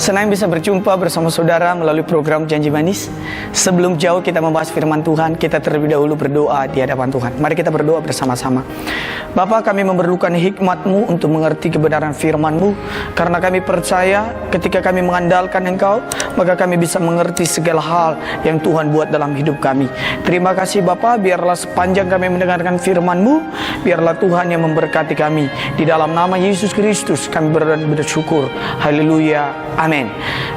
Senang bisa berjumpa bersama saudara melalui program Janji Manis. Sebelum jauh kita membahas firman Tuhan, kita terlebih dahulu berdoa di hadapan Tuhan. Mari kita berdoa bersama-sama. Bapa, kami memerlukan hikmat-Mu untuk mengerti kebenaran firman-Mu. Karena kami percaya ketika kami mengandalkan Engkau, maka kami bisa mengerti segala hal yang Tuhan buat dalam hidup kami. Terima kasih Bapa, biarlah sepanjang kami mendengarkan firman-Mu, biarlah Tuhan yang memberkati kami. Di dalam nama Yesus Kristus kami bersyukur. Haleluya. Amin.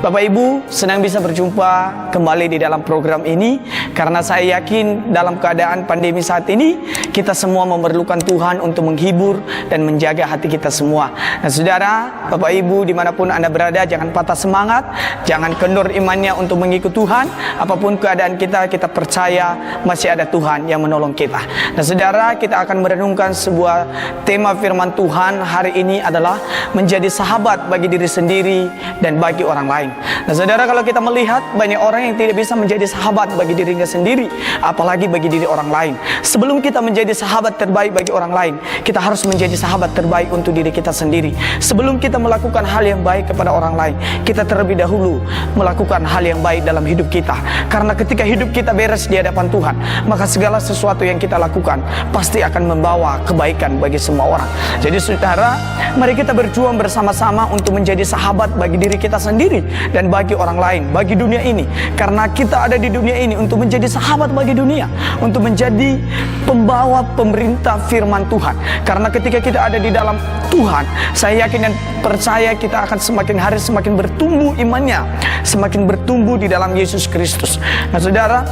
Bapak Ibu, senang bisa berjumpa kembali di dalam program ini. Karena saya yakin dalam keadaan pandemi saat ini, kita semua memerlukan Tuhan untuk menghibur dan menjaga hati kita semua. Nah saudara, Bapak Ibu dimanapun Anda berada, jangan patah semangat, jangan kendor imannya untuk mengikut Tuhan. Apapun keadaan kita, kita percaya masih ada Tuhan yang menolong kita. Nah saudara, kita akan merenungkan sebuah tema firman Tuhan hari ini adalah menjadi sahabat bagi diri sendiri dan bagi orang lain. Nah saudara, kalau kita melihat banyak orang yang tidak bisa menjadi sahabat bagi dirinya sendiri, apalagi bagi diri orang lain. Sebelum kita menjadi sahabat terbaik bagi orang lain, kita harus menjadi sahabat terbaik untuk diri kita sendiri. Sebelum kita melakukan hal yang baik kepada orang lain, kita terlebih dahulu melakukan hal yang baik dalam hidup kita. Karena ketika hidup kita beres di hadapan Tuhan, maka segala sesuatu yang kita lakukan pasti akan membawa kebaikan bagi semua orang. Jadi saudara, mari kita berjuang bersama-sama untuk menjadi sahabat bagi diri kita sendiri dan bagi orang lain, bagi dunia ini. Karena kita ada di dunia ini untuk menjadi sahabat bagi dunia, untuk menjadi pembawa pemerintah firman Tuhan. Karena ketika kita ada di dalam Tuhan, saya yakin dan percaya kita akan semakin hari semakin bertumbuh imannya, semakin bertumbuh di dalam Yesus Kristus. Nah saudara,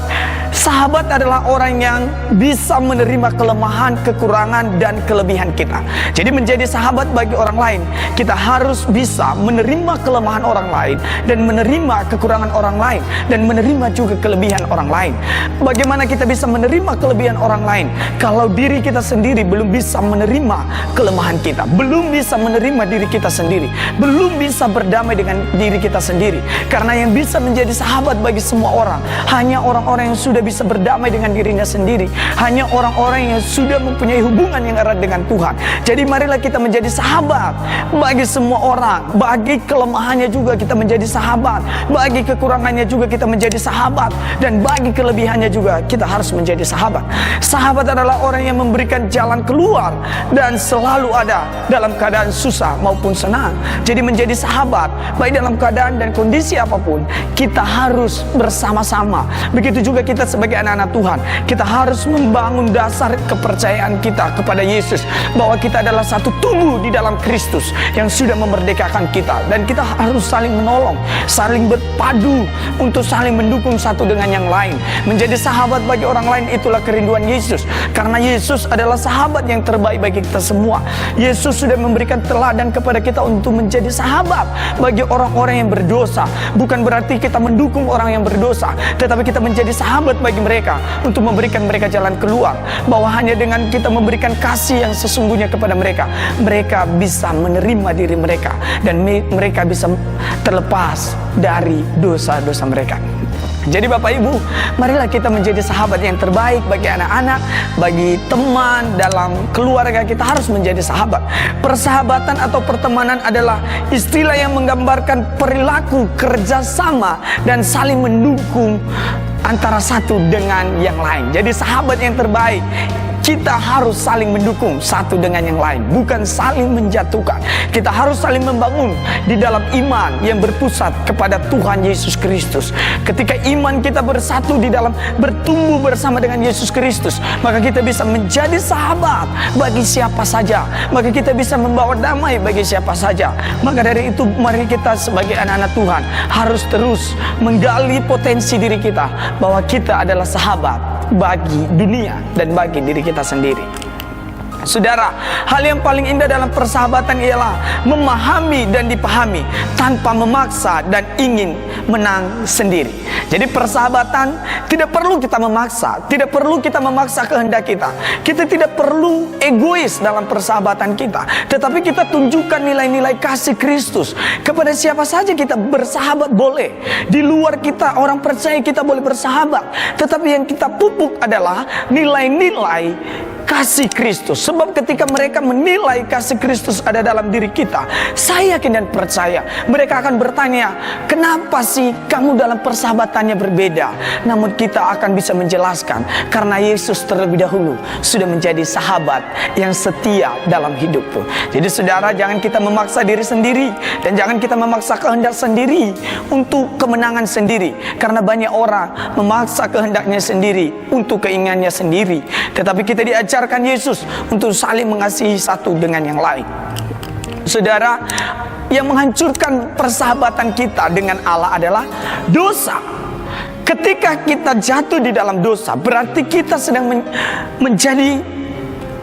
sahabat adalah orang yang bisa menerima kelemahan, kekurangan, dan kelebihan kita. Jadi menjadi sahabat bagi orang lain, kita harus bisa menerima kelemahan orang lain, dan menerima kekurangan orang lain, dan menerima juga kelebihan orang lain. Bagaimana kita bisa menerima kelebihan orang lain kalau diri kita sendiri belum bisa menerima kelemahan kita, belum bisa menerima diri kita sendiri, belum bisa berdamai dengan diri kita sendiri. Karena yang bisa menjadi sahabat bagi semua orang hanya orang-orang yang sudah bisa berdamai dengan dirinya sendiri, hanya orang-orang yang sudah mempunyai hubungan yang erat dengan Tuhan. Jadi marilah kita menjadi sahabat bagi semua orang. Bagi kelemahannya juga kita menjadi sahabat, bagi kekurangannya juga kita menjadi sahabat, dan bagi kelebihannya juga kita harus menjadi sahabat. Sahabat adalah orang yang memberikan jalan keluar dan selalu ada dalam keadaan susah maupun senang. Jadi menjadi sahabat baik dalam keadaan dan kondisi apapun, kita harus bersama-sama. Begitu juga kita sebagai anak-anak Tuhan, kita harus membangun dasar kepercayaan kita kepada Yesus, bahwa kita adalah satu tubuh di dalam Kristus yang sudah memerdekakan kita. Dan kita harus saling menolong, saling berpadu untuk saling mendukung satu dengan yang lain. Menjadi sahabat bagi orang lain itulah kerinduan Yesus. Karena Yesus adalah sahabat yang terbaik bagi kita semua. Yesus sudah memberikan teladan kepada kita untuk menjadi sahabat bagi orang-orang yang berdosa. Bukan berarti kita mendukung orang yang berdosa, tetapi kita menjadi sahabat bagi mereka untuk memberikan mereka jalan keluar. Bahwa hanya dengan kita memberikan kasih yang sesungguhnya kepada mereka, mereka bisa menerima diri mereka, dan mereka bisa terlepas dari dosa-dosa mereka. Jadi Bapak Ibu, marilah kita menjadi sahabat yang terbaik bagi anak-anak, bagi teman, dalam keluarga kita harus menjadi sahabat. Persahabatan atau pertemanan adalah istilah yang menggambarkan perilaku kerjasama dan saling mendukung antara satu dengan yang lain. Jadi sahabat yang terbaik, kita harus saling mendukung satu dengan yang lain, bukan saling menjatuhkan. Kita harus saling membangun di dalam iman yang berpusat kepada Tuhan Yesus Kristus. Ketika iman kita bersatu di dalam bertumbuh bersama dengan Yesus Kristus, maka kita bisa menjadi sahabat bagi siapa saja, maka kita bisa membawa damai bagi siapa saja. Maka dari itu mari kita sebagai anak-anak Tuhan harus terus menggali potensi diri kita, bahwa kita adalah sahabat bagi dunia dan bagi diri kita sendiri. Saudara, hal yang paling indah dalam persahabatan ialah memahami dan dipahami tanpa memaksa dan ingin menang sendiri. Jadi persahabatan tidak perlu kita memaksa, tidak perlu kita memaksa kehendak kita. Kita tidak perlu egois dalam persahabatan kita, tetapi kita tunjukkan nilai-nilai kasih Kristus. Kepada siapa saja kita bersahabat boleh. Di luar kita, orang percaya kita boleh bersahabat, tetapi yang kita pupuk adalah nilai-nilai kasih Kristus. Sebab ketika mereka menilai kasih Kristus ada dalam diri kita, saya yakin dan percaya mereka akan bertanya, kenapa sih kamu dalam persahabatannya berbeda? Namun kita akan bisa menjelaskan, karena Yesus terlebih dahulu sudah menjadi sahabat yang setia dalam hidupku. Jadi saudara, jangan kita memaksa diri sendiri, dan jangan kita memaksa kehendak sendiri untuk kemenangan sendiri, karena banyak orang memaksa kehendaknya sendiri untuk keinginannya sendiri. Tetapi kita diajarkan Yesus untuk saling mengasihi satu dengan yang lain. Saudara, yang menghancurkan persahabatan kita dengan Allah adalah dosa. Ketika kita jatuh di dalam dosa, berarti kita sedang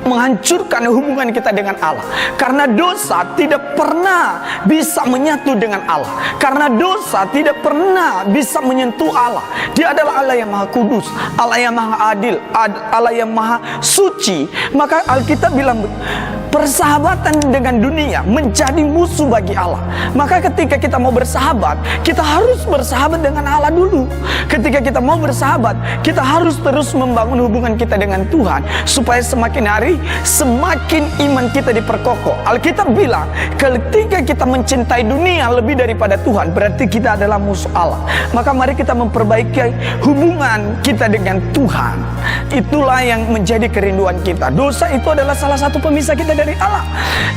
menghancurkan hubungan kita dengan Allah. Karena dosa tidak pernah bisa menyatu dengan Allah. Karena dosa tidak pernah bisa menyentuh Allah. Dia adalah Allah yang maha kudus, Allah yang maha adil, Allah yang maha suci. Maka Alkitab bilang, persahabatan dengan dunia menjadi musuh bagi Allah. Maka ketika kita mau bersahabat, kita harus bersahabat dengan Allah dulu. Ketika kita mau bersahabat, kita harus terus membangun hubungan kita dengan Tuhan, supaya semakin hari semakin iman kita diperkokoh. Alkitab bilang, ketika kita mencintai dunia lebih daripada Tuhan, berarti kita adalah musuh Allah. Maka mari kita memperbaiki hubungan kita dengan Tuhan. Itulah yang menjadi kerinduan kita. Dosa itu adalah salah satu pemisah kita dari Allah.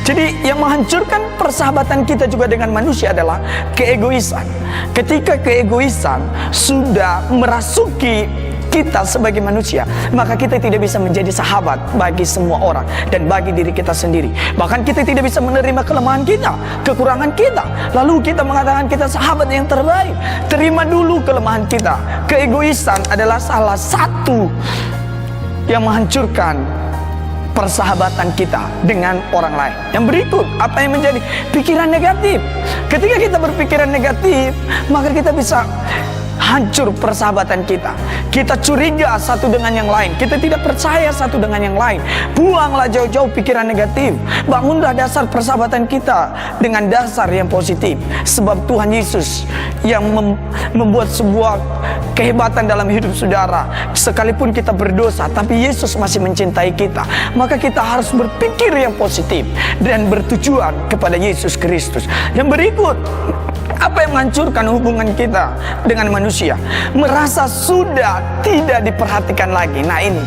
Jadi yang menghancurkan persahabatan kita juga dengan manusia adalah keegoisan. Ketika keegoisan sudah merasuki kita sebagai manusia, maka kita tidak bisa menjadi sahabat bagi semua orang dan bagi diri kita sendiri. Bahkan kita tidak bisa menerima kelemahan kita, kekurangan kita, lalu kita mengatakan kita sahabat yang terbaik. Terima dulu kelemahan kita. Keegoisan adalah salah satu yang menghancurkan persahabatan kita dengan orang lain. Yang berikut, apa yang menjadi pikiran negatif. Ketika kita berpikiran negatif, maka kita bisa hancur persahabatan kita. Kita curiga satu dengan yang lain, kita tidak percaya satu dengan yang lain. Buanglah jauh-jauh pikiran negatif. Bangunlah dasar persahabatan kita dengan dasar yang positif. Sebab Tuhan Yesus yang membuat sebuah kehebatan dalam hidup saudara. Sekalipun kita berdosa, tapi Yesus masih mencintai kita. Maka kita harus berpikir yang positif dan bertujuan kepada Yesus Kristus. Yang berikut, apa yang menghancurkan hubungan kita dengan manusia? Merasa sudah tidak diperhatikan lagi. Nah ini,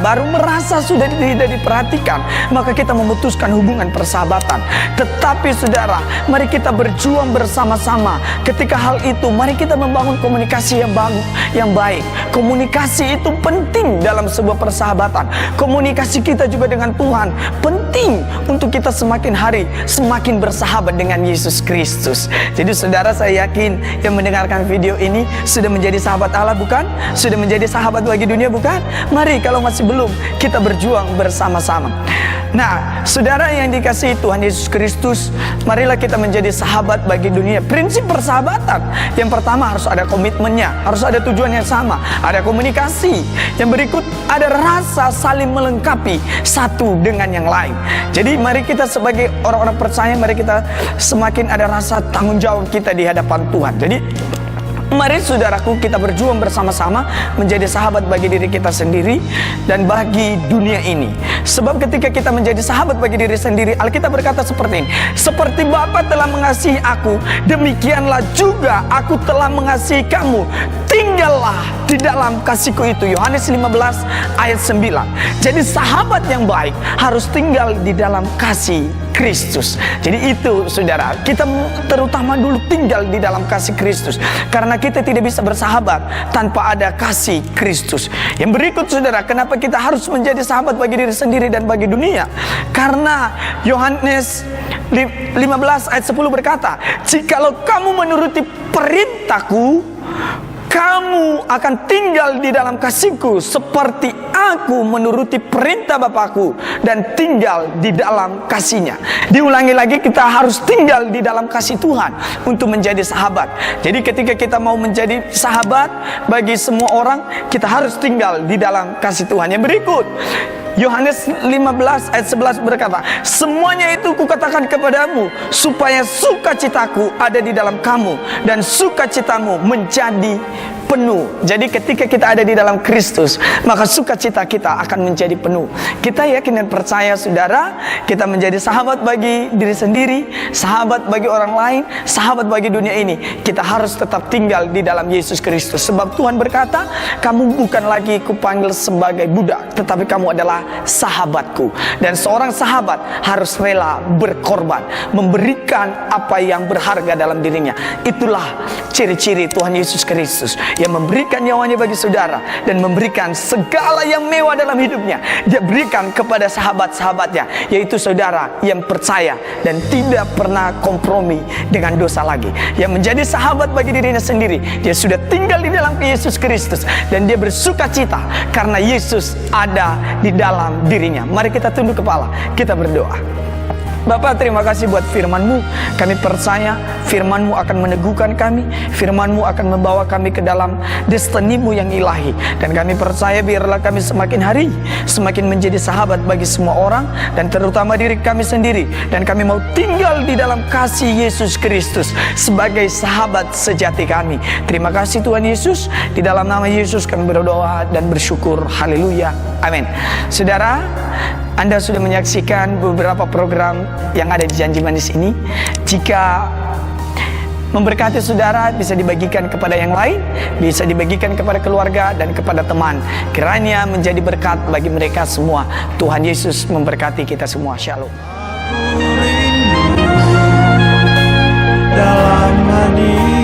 baru merasa sudah tidak diperhatikan, maka kita memutuskan hubungan persahabatan. Tetapi saudara, mari kita berjuang bersama-sama. Ketika hal itu, mari kita membangun komunikasi yang baik. Komunikasi itu penting dalam sebuah persahabatan. Komunikasi kita juga dengan Tuhan penting untuk kita semakin hari semakin bersahabat dengan Yesus Kristus. Jadi saudara, saya yakin yang mendengarkan video ini sudah menjadi sahabat Allah, bukan? Sudah menjadi sahabat bagi dunia, bukan? Mari, kalau masih belum, kita berjuang bersama-sama. Nah, saudara yang dikasihi Tuhan Yesus Kristus, marilah kita menjadi sahabat bagi dunia. Prinsip persahabatan, yang pertama harus ada komitmennya, harus ada tujuan yang sama, ada komunikasi. Yang berikut, ada rasa saling melengkapi satu dengan yang lain. Jadi mari kita sebagai orang-orang percaya, mari kita semakin ada rasa tanggung jawab kita di hadapan Tuhan. Jadi mari saudaraku, kita berjuang bersama-sama menjadi sahabat bagi diri kita sendiri dan bagi dunia ini. Sebab ketika kita menjadi sahabat bagi diri sendiri, Alkitab berkata seperti ini, seperti Bapa telah mengasihi aku, demikianlah juga aku telah mengasihi kamu. Tinggallah di dalam kasihku itu. Yohanes 15 ayat 9. Jadi sahabat yang baik harus tinggal di dalam kasih Kristus. Jadi itu saudara, kita terutama dulu tinggal di dalam kasih Kristus. Karena kita tidak bisa bersahabat tanpa ada kasih Kristus. Yang berikut saudara, kenapa kita harus menjadi sahabat bagi diri sendiri dan bagi dunia? Karena Yohanes 15 ayat 10 berkata, jikalau kamu menuruti perintahku, kamu akan tinggal di dalam kasihku, seperti aku menuruti perintah Bapakku dan tinggal di dalam kasihnya. Diulangi lagi, kita harus tinggal di dalam kasih Tuhan untuk menjadi sahabat. Jadi ketika kita mau menjadi sahabat bagi semua orang, kita harus tinggal di dalam kasih Tuhan. Yang berikut, Yohanes 15 ayat 11 berkata, semuanya itu kukatakan kepadamu, supaya sukacitaku ada di dalam kamu, dan sukacitamu menjadi penuh. Jadi ketika kita ada di dalam Kristus, maka sukacita kita akan menjadi penuh. Kita yakin dan percaya saudara, kita menjadi sahabat bagi diri sendiri, sahabat bagi orang lain, sahabat bagi dunia ini. Kita harus tetap tinggal di dalam Yesus Kristus. Sebab Tuhan berkata, kamu bukan lagi kupanggil sebagai budak, tetapi kamu adalah sahabatku. Dan seorang sahabat harus rela berkorban, memberikan apa yang berharga dalam dirinya. Itulah ciri-ciri Tuhan Yesus Kristus yang memberikan nyawanya bagi saudara dan memberikan segala yang mewah dalam hidupnya. Dia berikan kepada sahabat-sahabatnya, yaitu saudara yang percaya dan tidak pernah kompromi dengan dosa lagi, yang menjadi sahabat bagi dirinya sendiri. Dia sudah tinggal di dalam Yesus Kristus dan dia bersuka cita karena Yesus ada di dalam dirinya. Mari kita tunduk kepala, kita berdoa. Bapa, terima kasih buat firman-Mu. Kami percaya firman-Mu akan meneguhkan kami, firman-Mu akan membawa kami ke dalam destiny-Mu yang ilahi. Dan kami percaya biarlah kami semakin hari semakin menjadi sahabat bagi semua orang, dan terutama diri kami sendiri. Dan kami mau tinggal di dalam kasih Yesus Kristus sebagai sahabat sejati kami. Terima kasih Tuhan Yesus. Di dalam nama Yesus kami berdoa dan bersyukur. Haleluya. Amin. Saudara, Anda sudah menyaksikan beberapa program yang ada di Janji Manis ini. Jika memberkati saudara, bisa dibagikan kepada yang lain, bisa dibagikan kepada keluarga dan kepada teman. Kiranya menjadi berkat bagi mereka semua. Tuhan Yesus memberkati kita semua. Shalom. Dalam hati